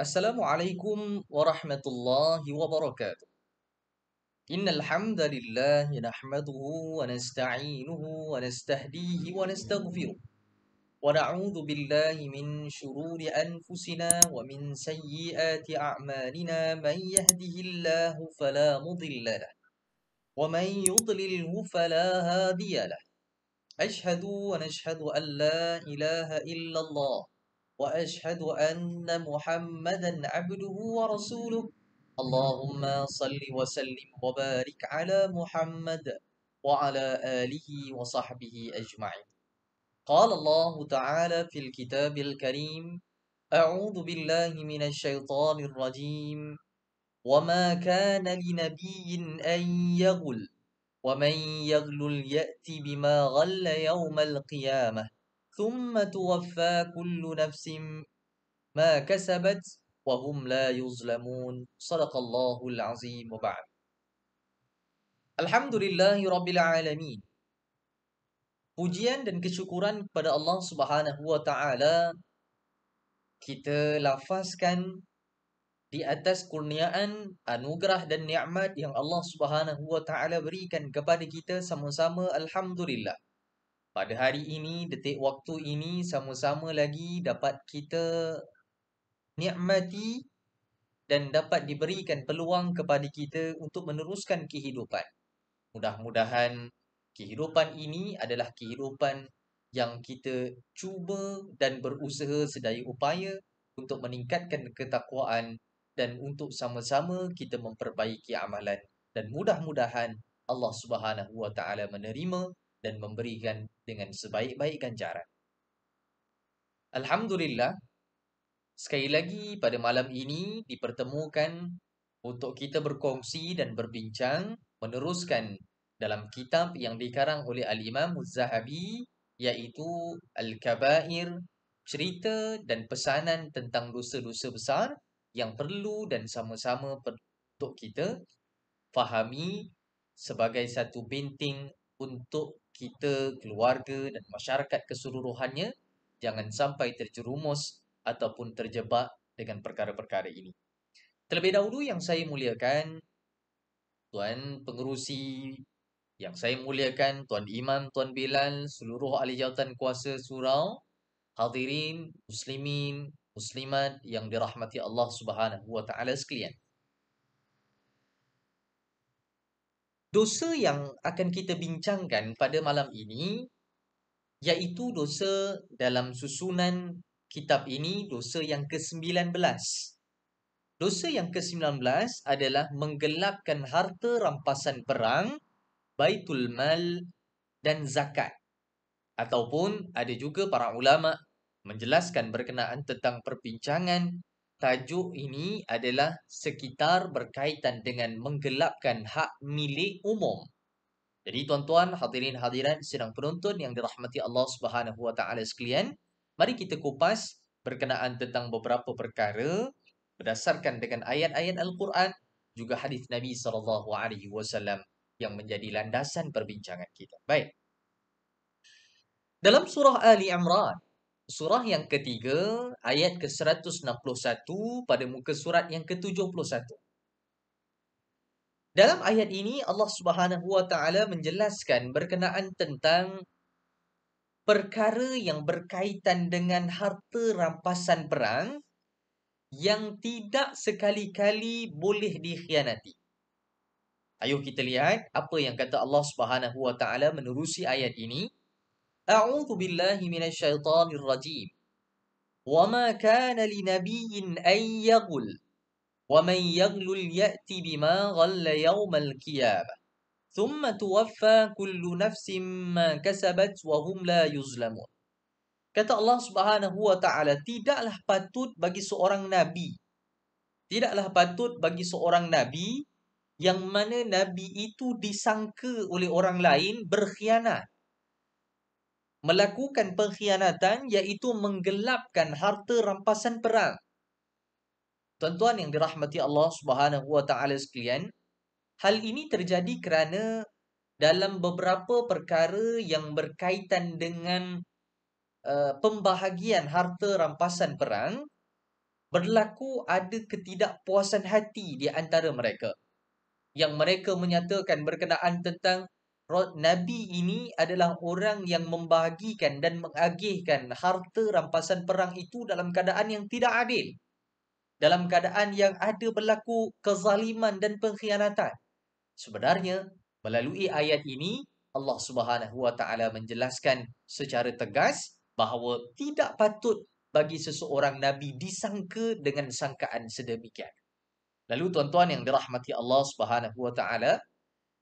Assalamualaikum warahmatullahi wabarakatuh. Innal hamdalillah nahmaduhu wa nasta'inuhu wa nastahdihi wa nastaghfiruh. Wa na'udzu billahi min shururi anfusina wa min sayyiati a'malina man yahdihillahu fala mudilla lahu wa man yudlilhu fala hadiya lahu. Ashhadu wa nashhadu an la ilaha illallah wa ashhadu anna Muhammadan abduhu wa rasuluh. Allahumma salli wa sallim wa barik ala Muhammad wa ala alihi wa sahbihi ajma'in. Qala Allah Ta'ala fil kitabil karim, A'udzu billahi minasy syaithanir rajim. Wa ma kana linabiyyin an yaghul wa man yaghlul ya'ti bima ghalla yawmal qiyamah. Thumma tuwaffa kullu nafsin ma kasabat wa hum la yuzlamun. Sadaqallahul azim wa ba'd. Alhamdulillahi rabbil alamin. Pujian dan kesyukuran kepada Allah Subhanahu wa taala kita lafazkan di atas kurniaan, anugerah dan nikmat yang Allah Subhanahu wa taala berikan kepada kita sama-sama alhamdulillah. Pada hari ini, detik waktu ini sama-sama lagi dapat kita nikmati dan dapat diberikan peluang kepada kita untuk meneruskan kehidupan. Mudah-mudahan kehidupan ini adalah kehidupan yang kita cuba dan berusaha sedaya upaya untuk meningkatkan ketakwaan dan untuk sama-sama kita memperbaiki amalan, dan mudah-mudahan Allah Subhanahu wa taala menerima dan memberikan dengan sebaik-baik ganjaran. Alhamdulillah, sekali lagi pada malam ini dipertemukan untuk kita berkongsi dan berbincang meneruskan dalam kitab yang dikarang oleh Al-Imam Az-Zahabi, iaitu Al-Kabair, cerita dan pesanan tentang dosa-dosa besar yang perlu dan sama-sama untuk kita fahami sebagai satu benteng untuk kita, keluarga dan masyarakat keseluruhannya jangan sampai terjerumus ataupun terjebak dengan perkara-perkara ini. Terlebih dahulu yang saya muliakan Tuan Pengerusi, yang saya muliakan Tuan Imam, Tuan Bilal, seluruh ahli jawatan kuasa surau, hadirin, muslimin, muslimat yang dirahmati Allah Subhanahu wa taala sekalian. Dosa yang akan kita bincangkan pada malam ini iaitu dosa dalam susunan kitab ini, dosa yang ke-19. Dosa yang ke-19 adalah menggelapkan harta rampasan perang, baitul mal dan zakat. Ataupun ada juga para ulama menjelaskan berkenaan tentang perbincangan tajuk ini adalah sekitar berkaitan dengan menggelapkan hak milik umum. Jadi tuan-tuan, hadirin hadirat sidang penonton yang dirahmati Allah Subhanahu wa taala sekalian, mari kita kupas berkenaan tentang beberapa perkara berdasarkan dengan ayat-ayat Al-Quran juga hadis Nabi sallallahu alaihi wasallam yang menjadi landasan perbincangan kita. Baik. Dalam surah Ali Imran, surah yang ketiga, ayat ke-161 pada muka surat yang ke-71. Dalam ayat ini Allah Subhanahu wa taala menjelaskan berkenaan tentang perkara yang berkaitan dengan harta rampasan perang yang tidak sekali-kali boleh dikhianati. Ayuh kita lihat apa yang kata Allah Subhanahu wa taala menerusi ayat ini. A'udzu billahi minasyaitonir rajim. Wa ma kana linabiyyin an yaghul wa man yaghlul ya'ti bima ghalla yawmal qiyamah. Thumma tuwaffa kullu nafsin ma kasabat wa hum la yuzlamun. Kata Allah Subhanahu wa taala, tidaklah patut bagi seorang nabi. Tidaklah patut bagi seorang nabi yang mana nabi itu disangka oleh orang lain berkhianat. Melakukan pengkhianatan iaitu menggelapkan harta rampasan perang. Tuan-tuan yang dirahmati Allah Subhanahu wa taala sekalian, hal ini terjadi kerana dalam beberapa perkara yang berkaitan dengan pembahagian harta rampasan perang, berlaku ada ketidakpuasan hati di antara mereka, yang mereka menyatakan berkenaan tentang Nabi ini adalah orang yang membahagikan dan mengagihkan harta rampasan perang itu dalam keadaan yang tidak adil, dalam keadaan yang ada berlaku kezaliman dan pengkhianatan. Sebenarnya, melalui ayat ini, Allah Subhanahu wa taala menjelaskan secara tegas bahawa tidak patut bagi seseorang nabi disangka dengan sangkaan sedemikian. Lalu tuan-tuan yang dirahmati Allah Subhanahu wa taala,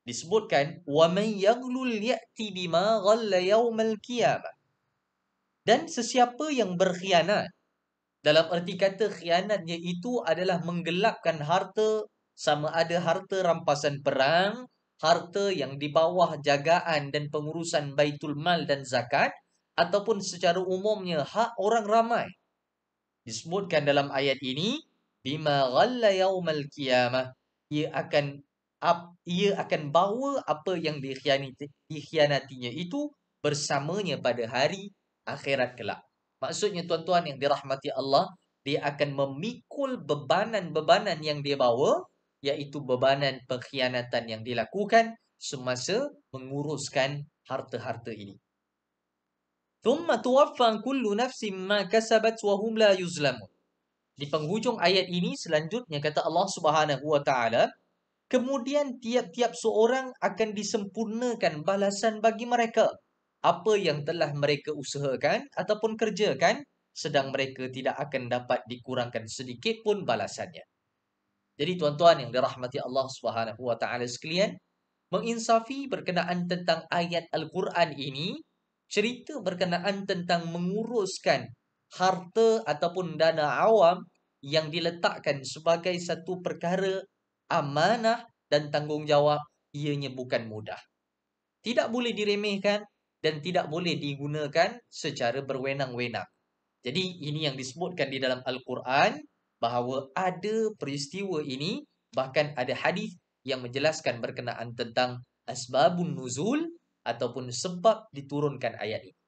disebutkan wa man yaghlul ya'ti bima ghalla yaumal qiyamah. Dan sesiapa yang berkhianat, dalam erti kata khianatnya itu adalah menggelapkan harta, sama ada harta rampasan perang, harta yang di bawah jagaan dan pengurusan Baitul Mal dan zakat, ataupun secara umumnya hak orang ramai. Disebutkan dalam ayat ini, bima ghalla yaumal qiyamah, ia akan bawa apa yang dikhianatinya itu bersamanya pada hari akhirat kelak. Maksudnya tuan-tuan yang dirahmati Allah, dia akan memikul bebanan-bebanan yang dia bawa, iaitu bebanan pengkhianatan yang dilakukan semasa menguruskan harta-harta ini. Thumma tuwaffa kullu nafsin ma kasabat wa hum la yuzlamun. Di penghujung ayat ini selanjutnya kata Allah Subhanahu wa taala, kemudian tiap-tiap seorang akan disempurnakan balasan bagi mereka apa yang telah mereka usahakan ataupun kerjakan, sedang mereka tidak akan dapat dikurangkan sedikit pun balasannya. Jadi tuan-tuan yang dirahmati Allah Subhanahu wa taala sekalian, menginsafi berkenaan tentang ayat Al-Quran ini, cerita berkenaan tentang menguruskan harta ataupun dana awam yang diletakkan sebagai satu perkara amanah dan tanggungjawab, ianya bukan mudah. Tidak boleh diremehkan dan tidak boleh digunakan secara berwenang-wenang. Jadi ini yang disebutkan di dalam Al-Quran, bahawa ada peristiwa ini, bahkan ada hadis yang menjelaskan berkenaan tentang asbabun nuzul ataupun sebab diturunkan ayat ini.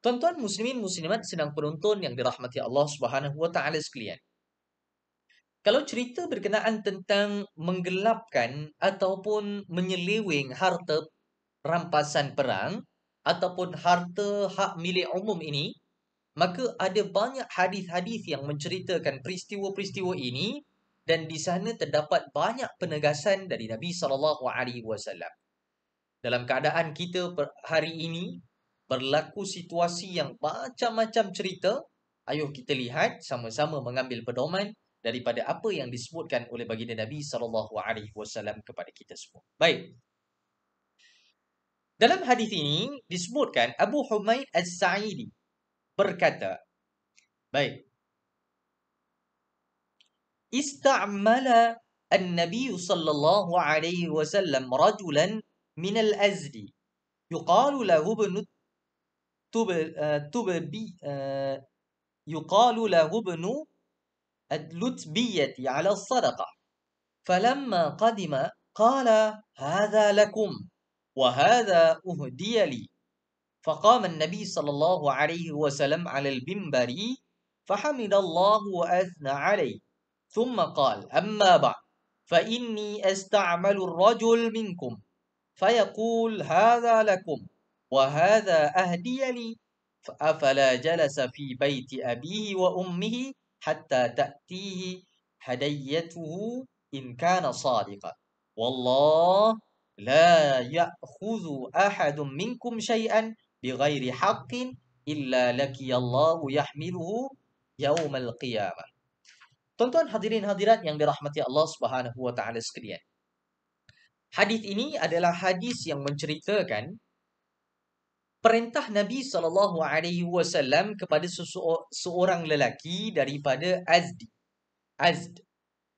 Tuan-tuan muslimin muslimat sedang penonton yang dirahmati Allah Subhanahu wa taala sekalian. Kalau cerita berkenaan tentang menggelapkan ataupun menyeleweng harta rampasan perang ataupun harta hak milik umum ini, maka ada banyak hadis-hadis yang menceritakan peristiwa-peristiwa ini, dan di sana terdapat banyak penegasan dari Nabi SAW. Dalam keadaan kita hari ini berlaku situasi yang macam-macam cerita, ayuh kita lihat sama-sama mengambil pedoman daripada apa yang disebutkan oleh baginda Nabi SAW kepada kita semua. Baik. Dalam hadis ini disebutkan Abu Humaid As-Sa'idi berkata, baik, ista'mala an-nabiy sallallahu alaihi wasallam rajulan min al-Azdi yuqalu lahu ibn tubbi yuqalu lahu ibn al-lutbiyyah ala as-sadaqah falamma qadima qala hadha lakum wa hadha uhdiya li. فقام النبي صلى الله عليه وسلم على المنبر فحمد الله وأثنى عليه ثم قال أما بعد فإني أستعمل الرجل منكم فيقول هذا لكم وهذا أهدي لي فأفلا جلس في بيت أبيه وأمه حتى تأتيه هديته إن كان صادقا والله لا يأخذ أحد منكم شيئا بغير حق إلا لقي الله يحمله يوم القيامة. Tuan-tuan hadirin hadirat yang dirahmati Allah Subhanahu wa taala sekalian. Hadis ini adalah hadis yang menceritakan perintah Nabi SAW kepada seorang lelaki daripada Azd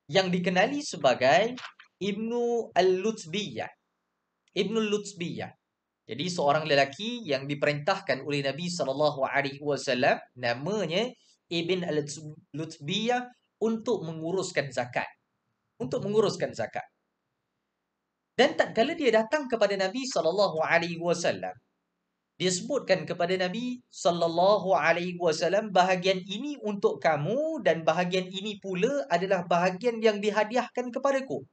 yang dikenali sebagai Ibnu Al-Lutbiyah. Jadi seorang lelaki yang diperintahkan oleh Nabi SAW, namanya Ibn Al-Lutbiyah, untuk menguruskan zakat. Dan tatkala dia datang kepada Nabi SAW, Dia sebutkan kepada Nabi sallallahu alaihi wasallam, bahagian ini untuk kamu dan bahagian ini pula adalah bahagian yang dihadiahkan kepadaku.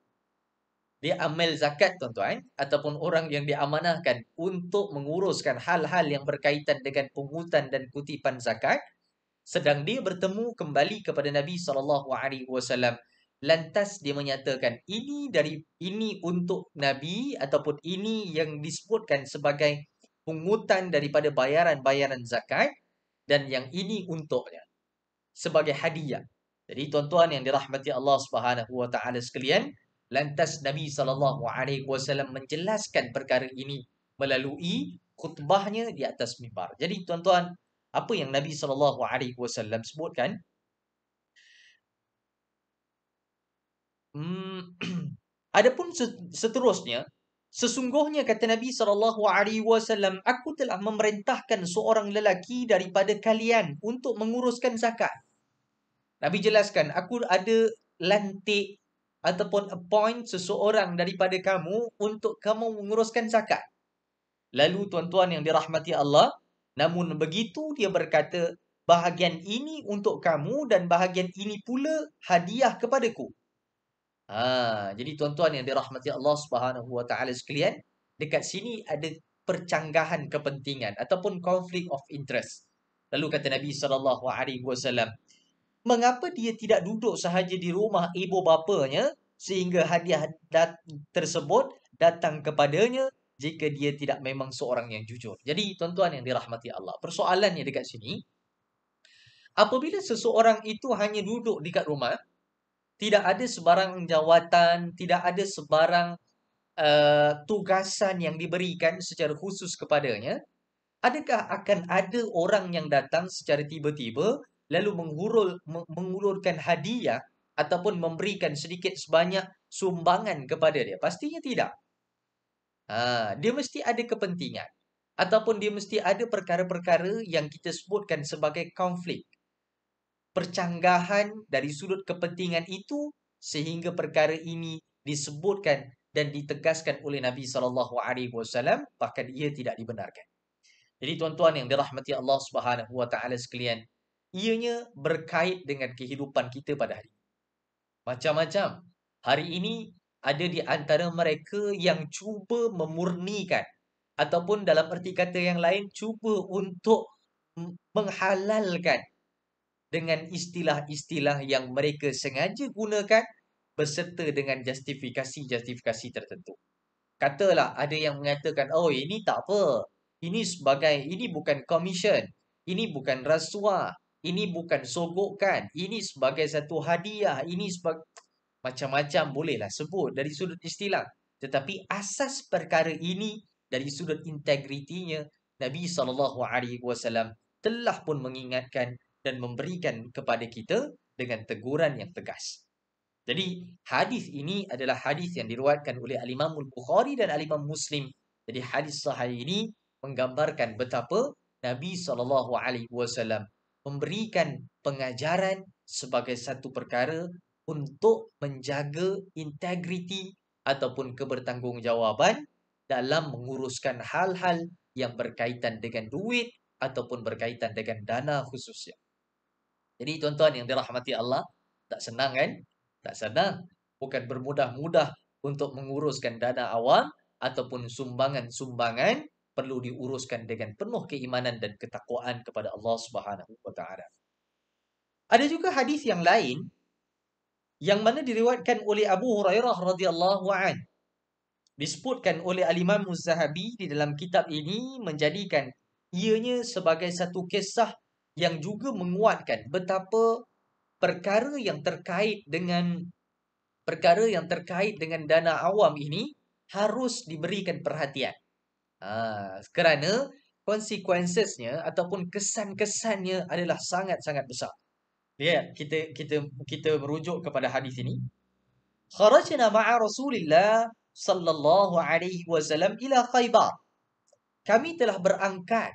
Dia amil zakat, tuan-tuan, ataupun orang yang diamanahkan untuk menguruskan hal-hal yang berkaitan dengan pungutan dan kutipan zakat, sedang dia bertemu kembali kepada Nabi sallallahu alaihi wasallam. Lantas dia menyatakan, ini untuk Nabi, ataupun ini yang disebutkan sebagai pungutan daripada bayaran-bayaran zakat, dan yang ini untuknya sebagai hadiah. Jadi tuan-tuan yang dirahmati Allah Subhanahu wa taala sekalian, lantas Nabi sallallahu alaihi wasallam menjelaskan perkara ini melalui khutbahnya di atas mimbar. Jadi tuan-tuan, apa yang Nabi sallallahu alaihi wasallam sebutkan? Hmm, adapun seterusnya, sesungguhnya kata Nabi sallallahu alaihi wasallam, aku telah memerintahkan seorang lelaki daripada kalian untuk menguruskan zakat. Nabi jelaskan, aku ada lantik ataupun appoint seseorang daripada kamu untuk kamu menguruskan zakat. Lalu tuan-tuan yang dirahmati Allah, namun begitu dia berkata, bahagian ini untuk kamu dan bahagian ini pula hadiah kepadaku. Jadi tuan-tuan yang dirahmati Allah Subhanahu wa taala sekalian, dekat sini ada percanggahan kepentingan ataupun conflict of interest. Lalu kata Nabi sallallahu alaihi wasallam, mengapa dia tidak duduk sahaja di rumah ibu bapanya sehingga hadiah tersebut datang kepadanya jika dia tidak memang seorang yang jujur. Jadi tuan-tuan yang dirahmati Allah, persoalannya dekat sini, apabila seseorang itu hanya duduk dekat rumah, tidak ada sebarang jawatan, tidak ada sebarang tugasan yang diberikan secara khusus kepadanya, adakah akan ada orang yang datang secara tiba-tiba lalu mengulurkan hadiah ataupun memberikan sedikit sebanyak sumbangan kepada dia? Pastinya tidak. Dia mesti ada kepentingan ataupun dia mesti ada perkara-perkara yang kita sebutkan sebagai konflik. Percanggahan dari sudut kepentingan itu sehingga perkara ini disebutkan dan ditegaskan oleh Nabi sallallahu alaihi wasallam, bahkan ia tidak dibenarkan. Jadi tuan-tuan yang dirahmati Allah Subhanahu wa taala sekalian, ianya berkait dengan kehidupan kita pada hari ini. Macam-macam. Hari ini ada di antara mereka yang cuba memurnikan ataupun dalam erti kata yang lain cuba untuk menghalalkan dengan istilah-istilah yang mereka sengaja gunakan berserta dengan justifikasi-justifikasi tertentu. Katalah ada yang mengatakan, oh ini tak apa, ini bukan komisen, ini bukan rasuah, ini bukan sogokan, ini sebagai satu hadiah, ini sebagai macam-macam bolehlah sebut dari sudut istilah. Tetapi asas perkara ini dari sudut integritinya, Nabi SAW telah pun mengingatkan dan memberikan kepada kita dengan teguran yang tegas. Jadi hadis ini adalah hadis yang diriwayatkan oleh Al-Imam Al-Bukhari dan Al-Imam Muslim. Jadi hadis sahih ini menggambarkan betapa Nabi SAW memberikan pengajaran sebagai satu perkara untuk menjaga integriti ataupun kebertanggungjawaban dalam menguruskan hal-hal yang berkaitan dengan duit ataupun berkaitan dengan dana khususnya. Jadi tuan-tuan yang dirahmati Allah, tak senang kan? Tak senang. Bukan bermudah-mudah untuk menguruskan dana awam ataupun sumbangan-sumbangan, perlu diuruskan dengan penuh keimanan dan ketakwaan kepada Allah Subhanahu wa taala. Ada juga hadis yang lain yang mana diriwayatkan oleh Abu Hurairah radhiyallahu an. Disebutkan oleh Al-Imam Az-Zahabi di dalam kitab ini menjadikan ianya sebagai satu kisah yang juga menguatkan betapa perkara yang terkait dengan dana awam ini harus diberikan perhatian. Kerana consequences-nya ataupun kesan-kesannya adalah sangat-sangat besar. Lihat, kita merujuk kepada hadis ini. Kharajna ma'a Rasulillah sallallahu alaihi wasallam ila Khaybar. Kami telah berangkat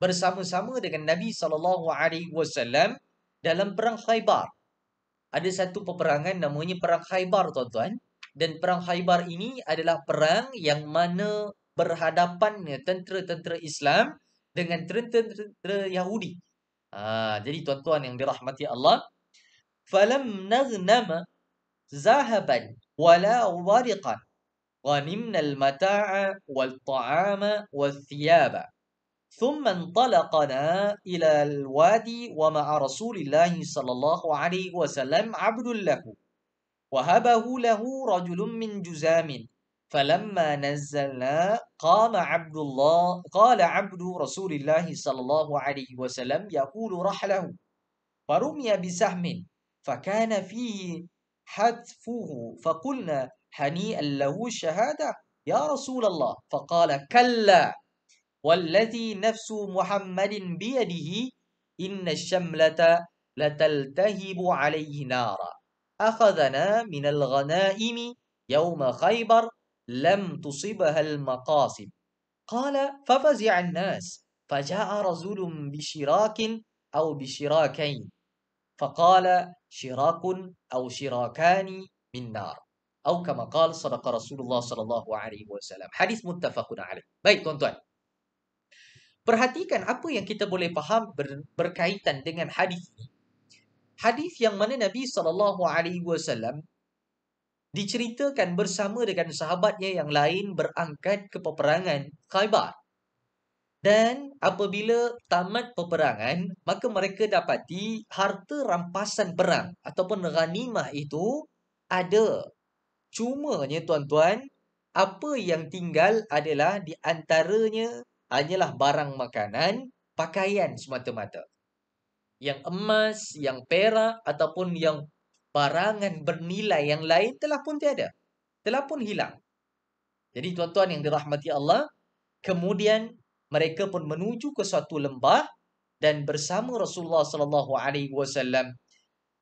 bersama-sama dengan Nabi sallallahu alaihi wasallam dalam perang Khaybar. Ada satu peperangan namanya perang Khaybar, tuan-tuan. Dan perang Khaybar ini adalah perang yang mana berhadapannya tentera-tentera Islam dengan tentera Yahudi. Jadi tuan-tuan yang dirahmati Allah, falam naghnama zahaban wala wariqan ghanimna al-mata'a wal ta'ama wal thiyaba ثم انطلقنا إلى الوادي ومع رسول الله صلى الله عليه وسلم عبد له وهبه له رجل من جزام فلما نزلنا قال عبد رسول الله صلى الله عليه وسلم يقول رحله فرمي بسهم فكان فيه حتفه فقلنا هنيئا له الشهادة يا رسول الله فقال كلا والذي نفس محمد بيده إن الشملة لتلتهب عليه نارا أخذنا من الغنائم يوم خيبر لم تصبها المقاصد قال ففزع الناس فجاء رجل بشراك أو بشراكين فقال شراك أو شراكان من نار أو كما قال صدق رسول الله صلى الله عليه وسلم. Hadis muttafaqun alaih. Baik tuan-tuan, perhatikan apa yang kita boleh faham berkaitan dengan hadis ini. Hadis yang mana Nabi SAW diceritakan bersama dengan sahabatnya yang lain berangkat ke peperangan Khaybar. Dan apabila tamat peperangan, maka mereka dapati harta rampasan perang ataupun ghanimah itu ada. Cumanya tuan-tuan, apa yang tinggal adalah di antaranya hanyalah barang makanan, pakaian semata-mata. Yang emas, yang perak ataupun yang barangan bernilai yang lain telah pun tiada. Telah pun hilang. Jadi tuan-tuan yang dirahmati Allah, kemudian mereka pun menuju ke suatu lembah dan bersama Rasulullah SAW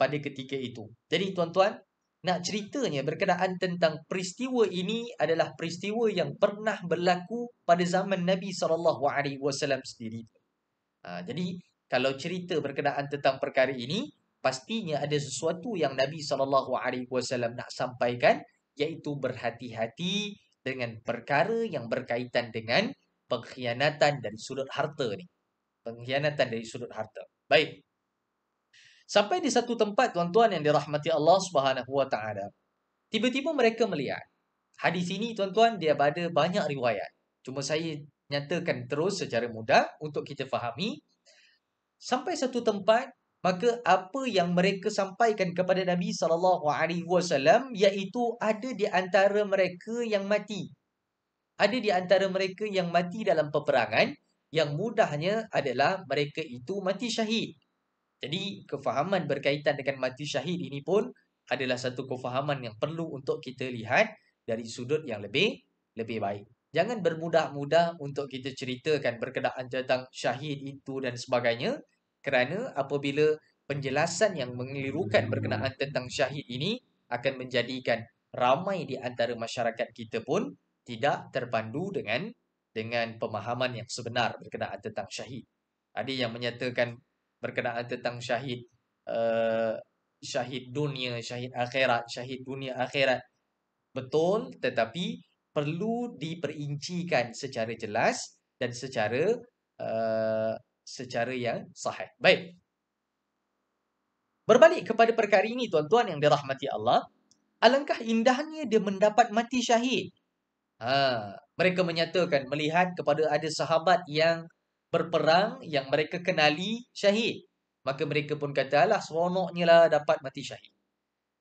pada ketika itu. Jadi tuan-tuan, nak ceritanya berkenaan tentang peristiwa ini adalah peristiwa yang pernah berlaku pada zaman Nabi SAW sendiri. Jadi kalau cerita berkenaan tentang perkara ini, pastinya ada sesuatu yang Nabi SAW nak sampaikan, iaitu berhati-hati dengan perkara yang berkaitan dengan pengkhianatan dari sudut harta ni. Pengkhianatan dari sudut harta. Baik. Sampai di satu tempat tuan-tuan yang dirahmati Allah Subhanahu Wa Taala, tiba-tiba mereka melihat. Hadis ini tuan-tuan dia ada banyak riwayat. Cuma saya nyatakan terus secara mudah untuk kita fahami. Sampai satu tempat, maka apa yang mereka sampaikan kepada Nabi SAW iaitu ada di antara mereka yang mati. Ada di antara mereka yang mati dalam peperangan, yang mudahnya adalah mereka itu mati syahid. Jadi kefahaman berkaitan dengan mati syahid ini pun adalah satu kefahaman yang perlu untuk kita lihat dari sudut yang lebih baik. Jangan bermudah-mudah untuk kita ceritakan berkenaan tentang syahid itu dan sebagainya, kerana apabila penjelasan yang mengelirukan berkenaan tentang syahid ini akan menjadikan ramai di antara masyarakat kita pun tidak terpandu dengan pemahaman yang sebenar berkenaan tentang syahid. Ada yang menyatakan berkenaan tentang syahid syahid dunia, syahid akhirat, syahid dunia akhirat. Betul, tetapi perlu diperincikan secara jelas dan secara yang sahih. Baik. Berbalik kepada perkara ini tuan-tuan yang dirahmati Allah, alangkah indahnya dia mendapat mati syahid. Mereka menyatakan melihat kepada ada sahabat yang berperang yang mereka kenali syahid. Maka mereka pun kata, alah seronoknya lah dapat mati syahid.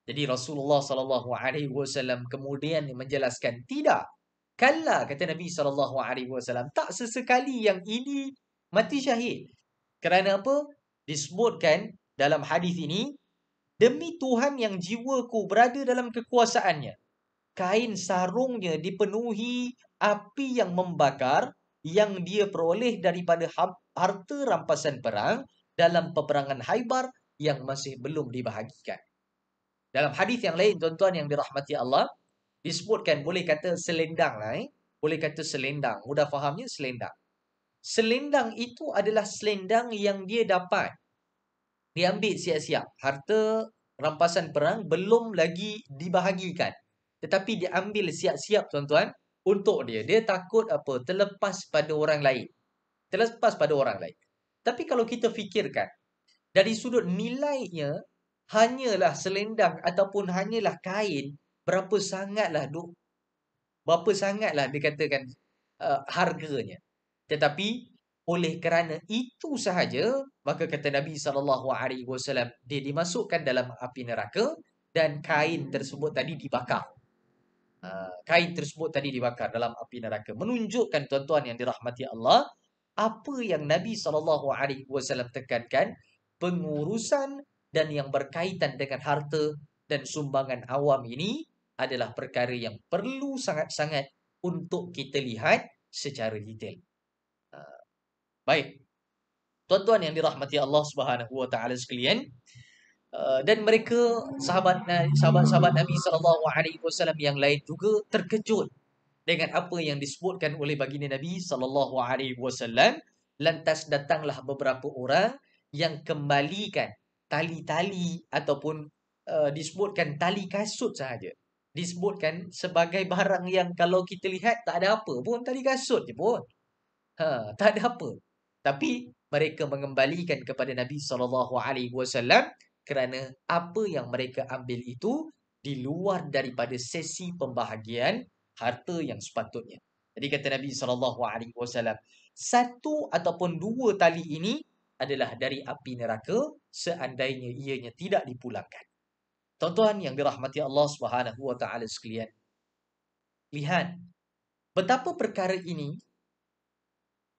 Jadi Rasulullah SAW kemudian menjelaskan, tidak. Kalla, kata Nabi SAW, tak sesekali yang ini mati syahid. Kerana apa? Disebutkan dalam hadis ini, demi Tuhan yang jiwaku berada dalam kekuasaannya, kain sarungnya dipenuhi api yang membakar yang dia peroleh daripada harta rampasan perang dalam peperangan Khaybar yang masih belum dibahagikan. Dalam hadis yang lain tuan-tuan yang dirahmati Allah, disebutkan boleh kata selendang lah, boleh kata selendang, mudah fahamnya selendang. Selendang itu adalah selendang yang dia dapat diambil siap-siap. Harta rampasan perang belum lagi dibahagikan, tetapi diambil siap-siap tuan-tuan untuk dia. Dia takut apa? Terlepas pada orang lain. Terlepas pada orang lain. Tapi kalau kita fikirkan, dari sudut nilainya, hanyalah selendang ataupun hanyalah kain, berapa sangatlah dikatakan harganya. Tetapi oleh kerana itu sahaja, maka kata Nabi SAW, dia dimasukkan dalam api neraka dan kain tersebut tadi dibakar. Kain tersebut tadi dibakar dalam api neraka. Menunjukkan tuan-tuan yang dirahmati Allah, apa yang Nabi SAW tekankan, pengurusan dan yang berkaitan dengan harta dan sumbangan awam ini adalah perkara yang perlu sangat-sangat untuk kita lihat secara detail. Baik, tuan-tuan yang dirahmati Allah Subhanahu Wa Taala sekalian, dan mereka sahabat-sahabat Nabi SAW yang lain juga terkejut dengan apa yang disebutkan oleh baginda Nabi SAW. Lantas datanglah beberapa orang yang kembalikan tali-tali ataupun disebutkan tali kasut sahaja. Disebutkan sebagai barang yang kalau kita lihat tak ada apa pun, tali kasut je pun. Tak ada apa. Tapi mereka mengembalikan kepada Nabi SAW kerana apa yang mereka ambil itu di luar daripada sesi pembahagian harta yang sepatutnya. Jadi kata Nabi SAW, satu ataupun dua tali ini adalah dari api neraka seandainya ianya tidak dipulangkan. Tuan-tuan yang dirahmati Allah Subhanahu Wa Taala sekalian, lihat betapa perkara ini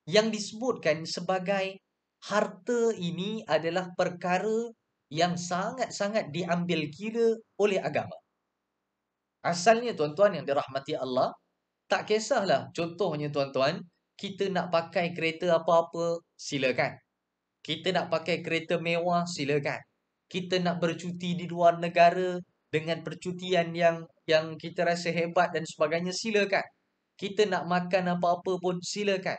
yang disebutkan sebagai harta ini adalah perkara yang sangat-sangat diambil kira oleh agama. Asalnya tuan-tuan yang dirahmati Allah, tak kisahlah contohnya tuan-tuan, kita nak pakai kereta apa-apa, silakan. Kita nak pakai kereta mewah, silakan. Kita nak bercuti di luar negara dengan percutian yang kita rasa hebat dan sebagainya, silakan. Kita nak makan apa-apa pun, silakan.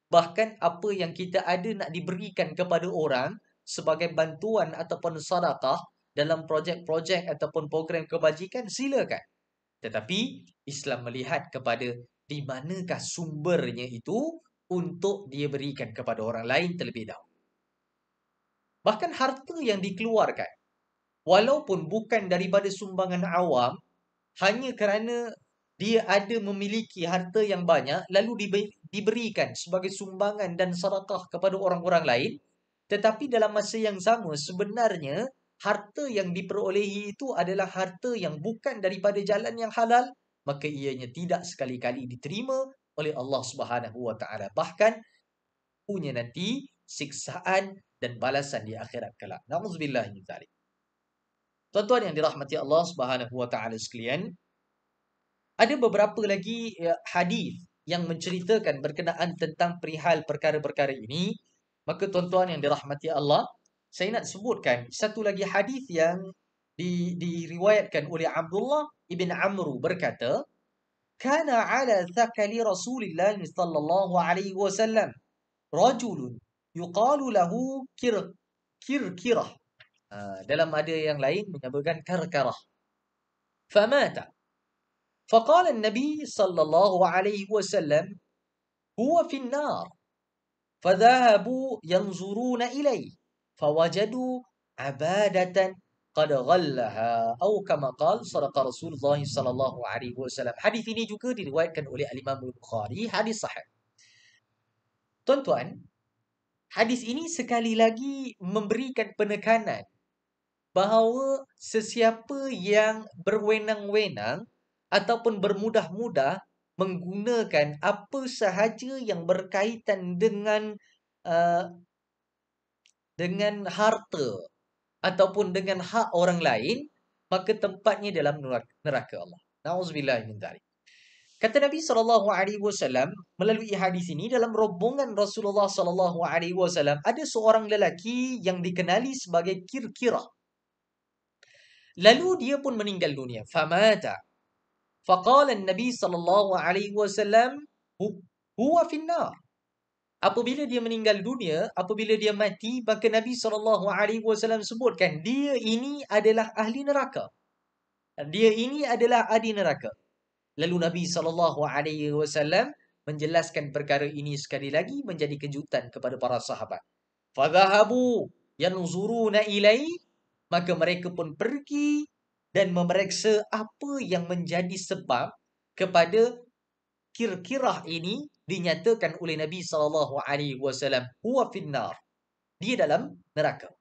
Bahkan apa yang kita ada nak diberikan kepada orang sebagai bantuan ataupun sedekah dalam projek-projek ataupun program kebajikan, silakan. Tetapi Islam melihat kepada di manakah sumbernya itu untuk dia berikan kepada orang lain terlebih dahulu. Bahkan harta yang dikeluarkan, walaupun bukan daripada sumbangan awam, hanya kerana dia ada memiliki harta yang banyak, lalu diberikan sebagai sumbangan dan sedekah kepada orang-orang lain, tetapi dalam masa yang sama, sebenarnya harta yang diperolehi itu adalah harta yang bukan daripada jalan yang halal, maka ianya tidak sekali-kali diterima oleh Allah Subhanahu Wa Taala. Bahkan punya nanti siksaan dan balasan di akhirat kelak. Nauzubillah min dzalik. Tuan-tuan yang dirahmati Allah Subhanahu Wa Taala sekalian, ada beberapa lagi hadis yang menceritakan berkenaan tentang perihal perkara-perkara ini. Maka tuan-tuan yang dirahmati Allah, saya nak sebutkan satu lagi hadis yang diriwayatkan oleh Abdullah ibn Amru berkata, "Kana ala thaqali Rasulillah sallallahu alaihi wasallam rajulun yuqalu lahu kirkirah." Dalam ada yang lain menyebutkan karkarah. Famata. فقال النبي صلى الله عليه وسلم هو في النار فذهبوا ينظرون إليه فوجدوا عبادة قد غلها أو كما قال صدق رسول الله صلى الله عليه وسلم. Hadis ini juga diriwayatkan oleh Imam Bukhari, hadis sahih. Tuan-tuan, hadis ini sekali lagi memberikan penekanan bahawa sesiapa yang berwenang-wenang ataupun bermudah-mudah menggunakan apa sahaja yang berkaitan dengan harta ataupun dengan hak orang lain, maka tempatnya dalam neraka Allah. Nauzubillah min dzalik. Kata Nabi SAW melalui hadis ini, dalam rombongan Rasulullah SAW ada seorang lelaki yang dikenali sebagai Kirkirah. Lalu dia pun meninggal dunia. Famata. Faqala Nabi SAW huwa finnar. Apabila dia meninggal dunia, apabila dia mati, maka Nabi SAW sebutkan dia ini adalah ahli neraka. Dia ini adalah ahli neraka. Lalu Nabi SAW menjelaskan perkara ini sekali lagi menjadi kejutan kepada para sahabat. Fadhahabu yanzuruna ilai, maka mereka pun pergi dan memeriksa apa yang menjadi sebab kepada kirkirah ini dinyatakan oleh Nabi SAW, huwa finnar, dia dalam neraka.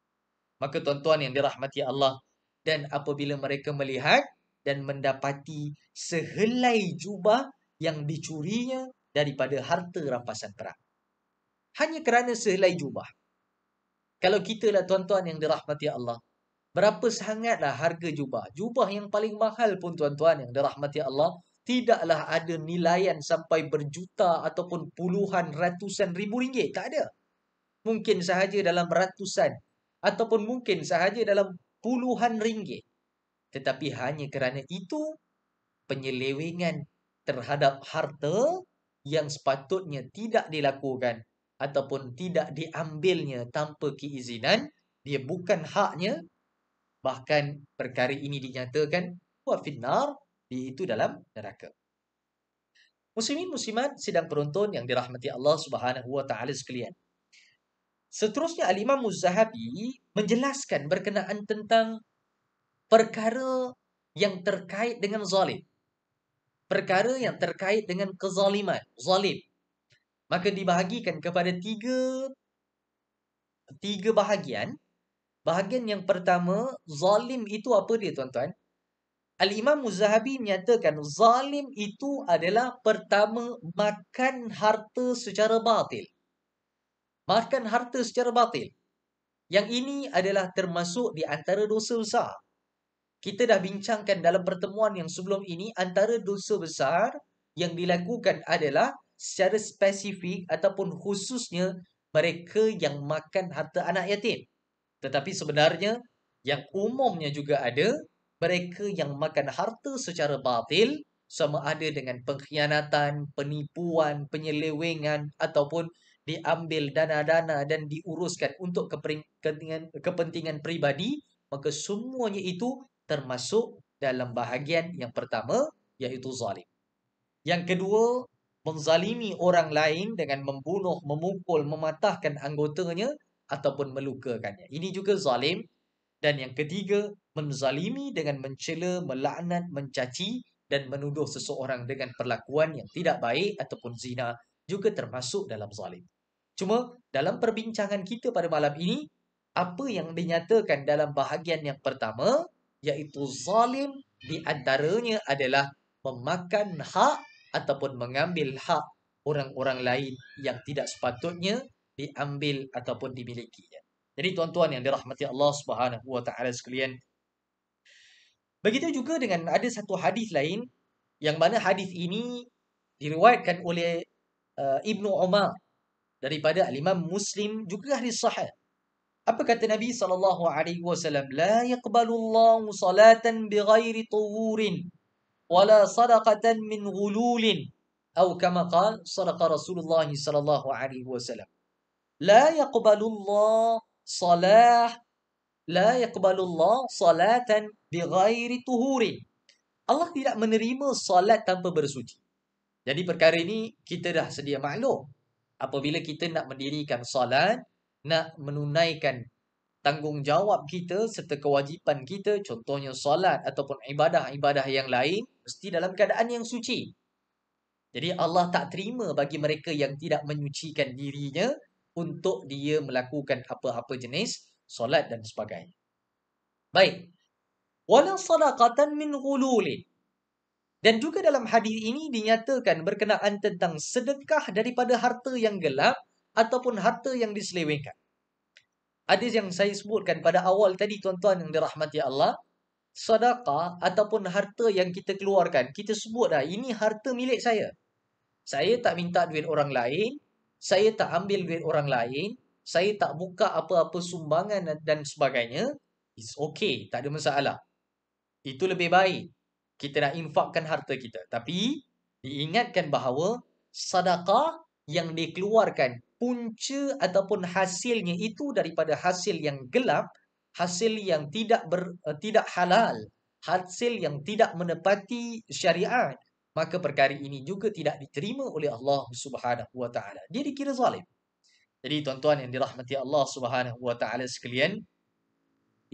Maka tuan-tuan yang dirahmati Allah, dan apabila mereka melihat dan mendapati sehelai jubah yang dicurinya daripada harta rampasan perang, hanya kerana sehelai jubah. Kalau kita lah tuan-tuan yang dirahmati Allah, berapa sangatlah harga jubah. Jubah yang paling mahal pun tuan-tuan yang dirahmati Allah, tidaklah ada nilaian sampai berjuta ataupun puluhan ratusan ribu ringgit. Tak ada. Mungkin sahaja dalam ratusan ataupun mungkin sahaja dalam puluhan ringgit. Tetapi hanya kerana itu, penyelewengan terhadap harta yang sepatutnya tidak dilakukan ataupun tidak diambilnya tanpa keizinan, dia bukan haknya, bahkan perkara ini dinyatakan wa finnar, itu dalam neraka. Muslimin muslimat sidang penonton yang dirahmati Allah Subhanahu wa taala sekalian. Seterusnya Al-Imam Az-Zahabi menjelaskan berkenaan tentang perkara yang terkait dengan zalim. Perkara yang terkait dengan kezaliman, zalim. Maka dibahagikan kepada tiga bahagian. Bahagian yang pertama, zalim itu apa dia tuan-tuan? Al-Imam Az-Zahabi menyatakan zalim itu adalah pertama, makan harta secara batil. Makan harta secara batil. Yang ini adalah termasuk di antara dosa besar. Kita dah bincangkan dalam pertemuan yang sebelum ini, antara dosa besar yang dilakukan adalah secara spesifik ataupun khususnya mereka yang makan harta anak yatim. Tetapi sebenarnya yang umumnya juga ada mereka yang makan harta secara batil, sama ada dengan pengkhianatan, penipuan, penyelewengan ataupun diambil dana-dana dan diuruskan untuk kepentingan pribadi, maka semuanya itu termasuk dalam bahagian yang pertama, iaitu zalim. Yang kedua, menzalimi orang lain dengan membunuh, memukul, mematahkan anggotanya ataupun melukakannya. Ini juga zalim. Dan yang ketiga, menzalimi dengan mencela, melaknat, mencaci dan menuduh seseorang dengan perlakuan yang tidak baik ataupun zina juga termasuk dalam zalim. Cuma dalam perbincangan kita pada malam ini, apa yang dinyatakan dalam bahagian yang pertama, iaitu zalim, di antaranya adalah memakan hak ataupun mengambil hak orang-orang lain yang tidak sepatutnya diambil ataupun dimilikinya. Jadi tuan-tuan yang dirahmati Allah Subhanahu wa taala sekalian, begitu juga dengan ada satu hadis lain yang mana hadis ini diriwayatkan oleh Ibnu Umar daripada Al-Imam Muslim, juga hadis sahih. Apa kata Nabi SAW? La yaqbalullahu salatan bighairi tuhurin wala sadaqatan min ghululin, atau kama qala sadaqa Rasulullah SAW. La yaqbalullah salah La yaqbalullah salatan bighairi tuhurin. Allah tidak menerima salat tanpa bersuci. Jadi perkara ini kita dah sedia maklum. Apabila kita nak mendirikan salat, nak menunaikan tanggungjawab kita serta kewajipan kita, contohnya salat ataupun ibadah-ibadah yang lain, mesti dalam keadaan yang suci. Jadi Allah tak terima bagi mereka yang tidak menyucikan dirinya untuk dia melakukan apa-apa jenis solat dan sebagainya. Baik. Wala sadaqatan min ghululin. Dan juga dalam hadis ini dinyatakan berkenaan tentang sedekah daripada harta yang gelap ataupun harta yang diselewengkan. Hadis yang saya sebutkan pada awal tadi tuan-tuan yang dirahmati Allah, sedekah ataupun harta yang kita keluarkan, kita sebut dah ini harta milik saya. Saya tak minta duit orang lain, saya tak ambil duit orang lain, saya tak buka apa-apa sumbangan dan sebagainya. It's okay, tak ada masalah. Itu lebih baik. Kita nak infakkan harta kita. Tapi diingatkan bahawa sedekah yang dikeluarkan, punca ataupun hasilnya itu daripada hasil yang gelap, hasil yang tidak halal, hasil yang tidak menepati syariat, maka perkara ini juga tidak diterima oleh Allah Subhanahu wa taala. Dia dikira zalim. Jadi tuan-tuan yang dirahmati Allah Subhanahu wa taala sekalian,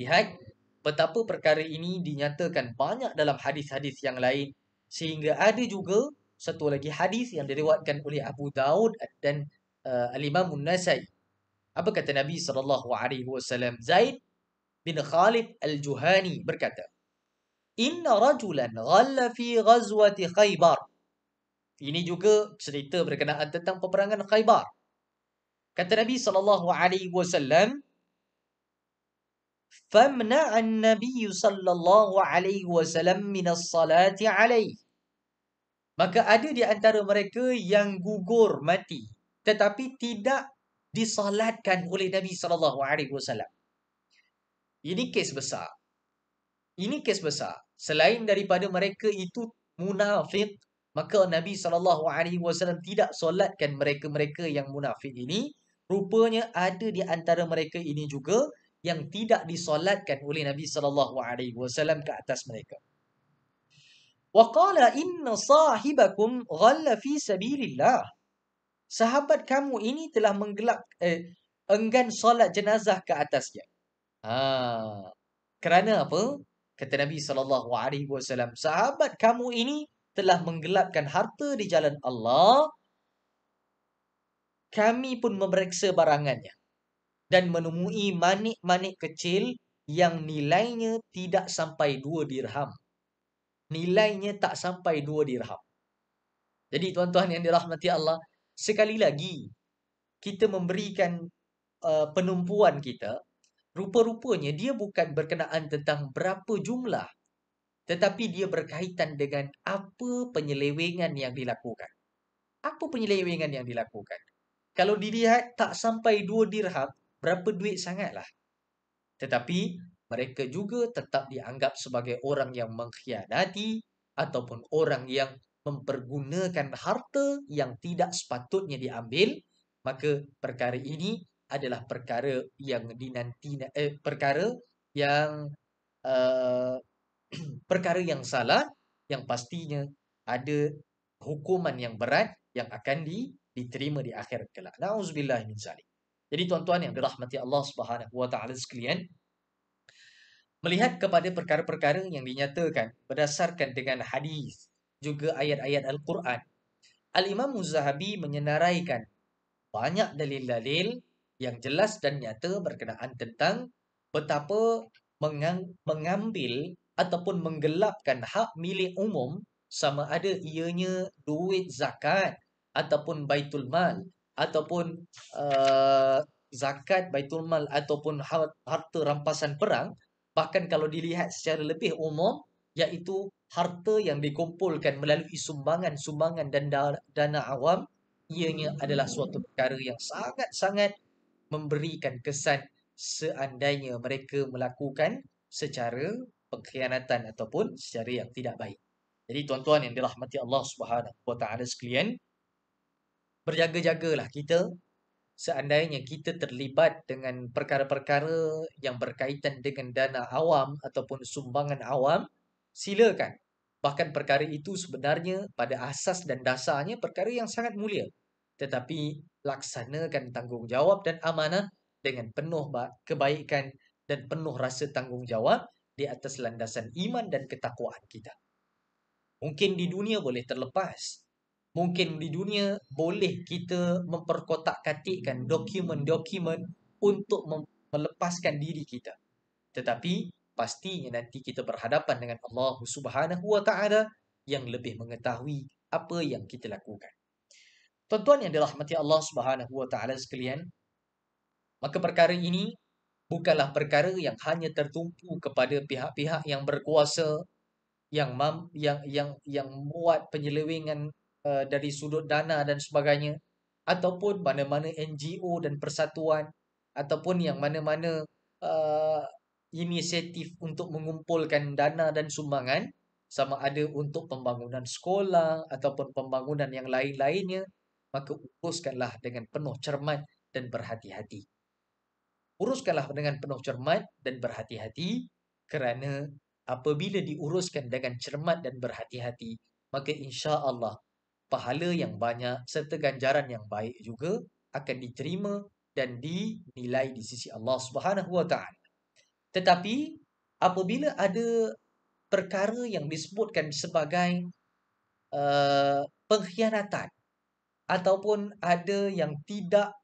lihat betapa perkara ini dinyatakan banyak dalam hadis-hadis yang lain, sehingga ada juga satu lagi hadis yang diriwayatkan oleh Abu Daud dan Al-Imam An-Nasai. Apa kata Nabi sallallahu alaihi wasallam? Zaid bin Khalid Al-Juhani berkata, "Inna rajulan ghalla fi ghazwati Khaybar." Ini juga cerita berkenaan tentang peperangan Khaybar. Kata Nabi sallallahu alaihi wasallam, "Famna'a an-nabiy sallallahu alaihi wasallam min as-salati alaihi." Maka ada di antara mereka yang gugur mati, tetapi tidak disalatkan oleh Nabi sallallahu alaihi wasallam. Ini kes besar. Ini kes besar. Selain daripada mereka itu munafik, maka Nabi sallallahu alaihi wasallam tidak solatkan mereka-mereka yang munafik ini. Rupanya ada di antara mereka ini juga yang tidak disolatkan oleh Nabi sallallahu alaihi wasallam ke atas mereka. Wa qala inna sahibakum ghalla fi sabilillah. Sahabat kamu ini telah enggan solat jenazah ke atasnya. Kerana apa? Kata Nabi sallallahu alaihi wasallam, sahabat kamu ini telah menggelapkan harta di jalan Allah, kami pun memeriksa barangannya dan menemui manik-manik kecil yang nilainya tidak sampai 2 dirham. Nilainya tak sampai 2 dirham. Jadi tuan-tuan yang dirahmati Allah, sekali lagi kita memberikan penumpuan kita, rupa-rupanya dia bukan berkenaan tentang berapa jumlah, tetapi dia berkaitan dengan apa penyelewengan yang dilakukan. Apa penyelewengan yang dilakukan? Kalau dilihat tak sampai 2 dirham, berapa duit sangatlah. Tetapi mereka juga tetap dianggap sebagai orang yang mengkhianati ataupun orang yang mempergunakan harta yang tidak sepatutnya diambil, maka perkara ini adalah perkara yang perkara yang uh, perkara yang salah, yang pastinya ada hukuman yang berat yang akan diterima di akhirat kelak. Nauzubillah min zalik. Jadi tuan-tuan yang dirahmati Allah Subhanahu wa taala sekalian, melihat kepada perkara-perkara yang dinyatakan berdasarkan dengan hadis juga ayat-ayat Al-Quran, Al-Imam Zahabi menyenaraikan banyak dalil-dalil yang jelas dan nyata berkenaan tentang betapa mengambil ataupun menggelapkan hak milik umum, sama ada ianya duit zakat ataupun baitul mal ataupun zakat baitul mal ataupun harta rampasan perang, bahkan kalau dilihat secara lebih umum, iaitu harta yang dikumpulkan melalui sumbangan dan dana awam, ianya adalah suatu perkara yang sangat-sangat memberikan kesan seandainya mereka melakukan secara pengkhianatan ataupun secara yang tidak baik. Jadi tuan-tuan yang dirahmati Allah Subhanahu wa taala sekalian, berjaga-jagalah kita seandainya kita terlibat dengan perkara-perkara yang berkaitan dengan dana awam ataupun sumbangan awam, silakan. Bahkan perkara itu sebenarnya pada asas dan dasarnya perkara yang sangat mulia. Tetapi laksanakan tanggungjawab dan amanah dengan penuh kebaikan dan penuh rasa tanggungjawab di atas landasan iman dan ketakwaan kita. Mungkin di dunia boleh terlepas. Mungkin di dunia boleh kita memperkotak-katikkan dokumen-dokumen untuk melepaskan diri kita. Tetapi pastinya nanti kita berhadapan dengan Allah Subhanahu wa taala yang lebih mengetahui apa yang kita lakukan. Tuan-tuan yang dirahmati Allah Subhanahu wa taala sekalian, maka perkara ini bukanlah perkara yang hanya tertumpu kepada pihak-pihak yang berkuasa yang buat penyelewengan dari sudut dana dan sebagainya, ataupun mana-mana NGO dan persatuan, ataupun yang mana-mana uh, inisiatif untuk mengumpulkan dana dan sumbangan, sama ada untuk pembangunan sekolah ataupun pembangunan yang lain-lainnya, maka uruskanlah dengan penuh cermat dan berhati-hati. Uruskanlah dengan penuh cermat dan berhati-hati, kerana apabila diuruskan dengan cermat dan berhati-hati, maka insya Allah pahala yang banyak serta ganjaran yang baik juga akan diterima dan dinilai di sisi Allah Subhanahu wa taala. Tetapi apabila ada perkara yang disebutkan sebagai pengkhianatan ataupun ada yang tidak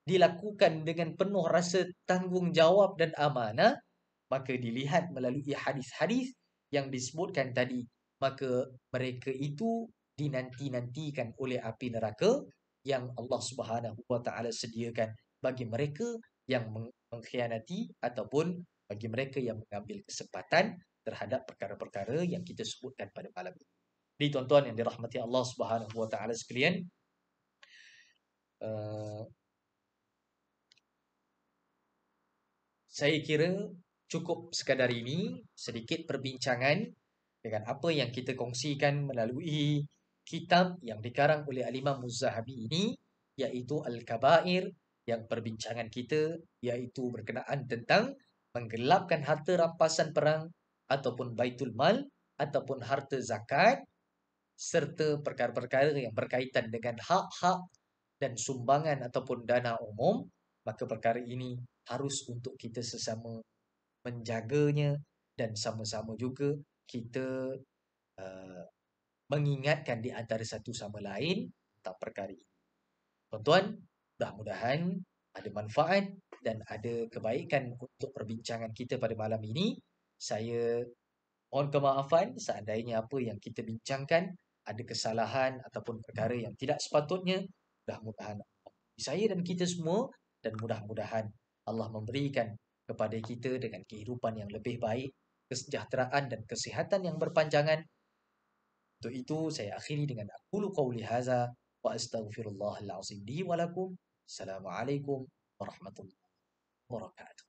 dilakukan dengan penuh rasa tanggungjawab dan amanah, maka dilihat melalui hadis-hadis yang disebutkan tadi, maka mereka itu dinanti-nantikan oleh api neraka yang Allah Subhanahu wa taala sediakan bagi mereka yang mengkhianati ataupun bagi mereka yang mengambil kesempatan terhadap perkara-perkara yang kita sebutkan pada malam ini. Jadi tuan-tuan yang dirahmati Allah Subhanahu wa taala sekalian, uh, saya kira cukup sekadar ini sedikit perbincangan dengan apa yang kita kongsikan melalui kitab yang dikarang oleh Al-Imam Muz-Zahabi ini, iaitu Al-Kabair, yang perbincangan kita iaitu berkenaan tentang menggelapkan harta rampasan perang ataupun baitul mal ataupun harta zakat serta perkara-perkara yang berkaitan dengan hak-hak dan sumbangan ataupun dana umum, maka perkara ini harus untuk kita sesama menjaganya dan sama-sama juga kita uh, mengingatkan di antara satu sama lain tentang perkara ini. Tuan-tuan, mudah-mudahan ada manfaat dan ada kebaikan untuk perbincangan kita pada malam ini. Saya mohon kemaafan seandainya apa yang kita bincangkan ada kesalahan ataupun perkara yang tidak sepatutnya. Mudah-mudahan saya dan kita semua, dan mudah-mudahan Allah memberikan kepada kita dengan kehidupan yang lebih baik, kesejahteraan dan kesihatan yang berpanjangan. Untuk itu saya akhiri dengan aqulu qauli hadza wa astaghfirullahal azim li wa lakum. Assalamualaikum warahmatullahi wabarakatuh.